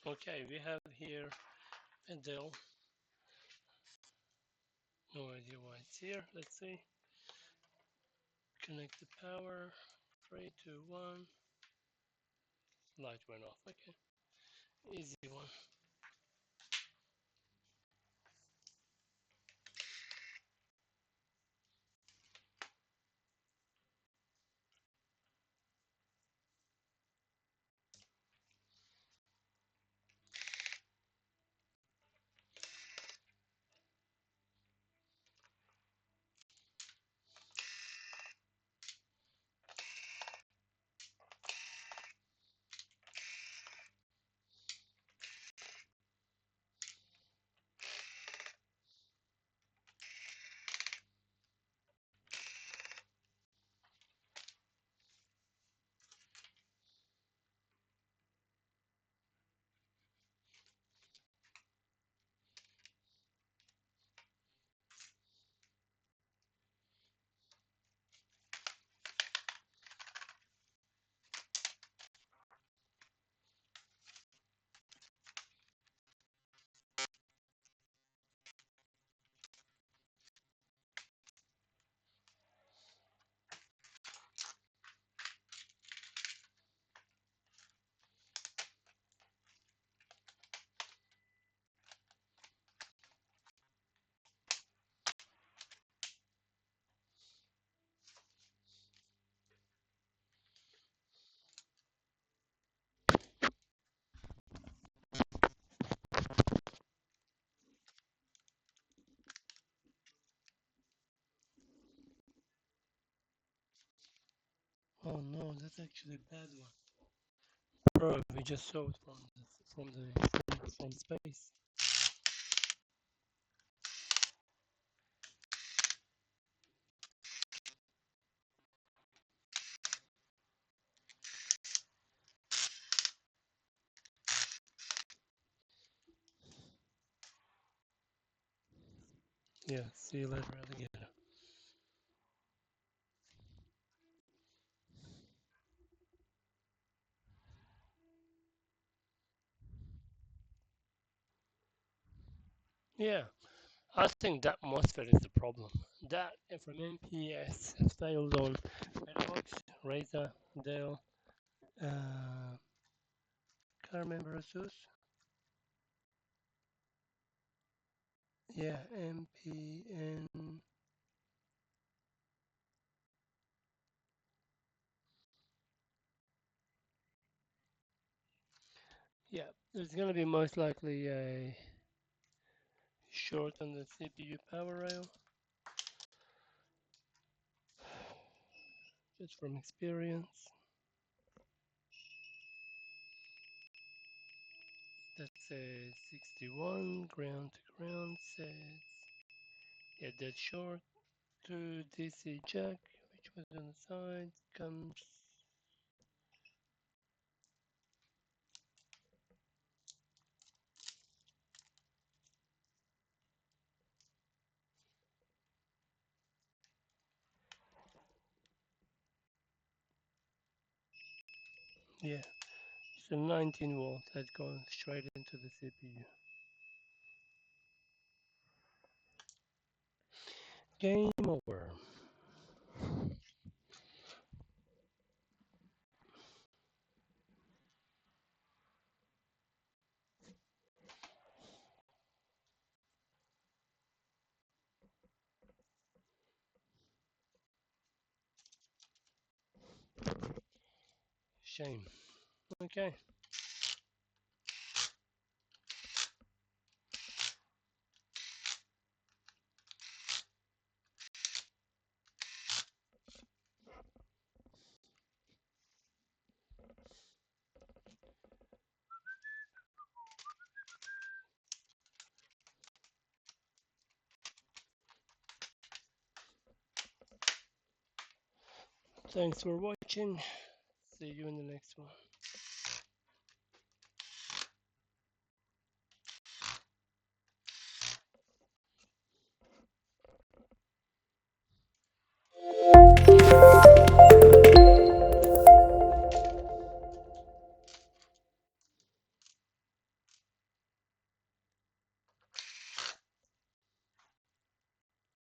Okay, we have here a DELL. No idea why it's here. Let's see. Connect the power. 3, 2, 1. Light went off. Okay. Easy one. Oh no, that's actually a bad one. Bro, we just saw it from space. Yeah, see you later, alligator. Yeah, I think that MOSFET is the problem. That from MPS has failed on Redbox, Razer, DELL, can't remember Asus. Yeah, MPN. Yeah, there's gonna be most likely a short on the CPU power rail, just from experience. That's a 61 ground to ground says. Yeah, that's short to DC jack, which was on the side, comes. Yeah, so 19 volt that goes straight into the CPU. Game over. Shame. Okay. Thanks for watching. See you in the next one.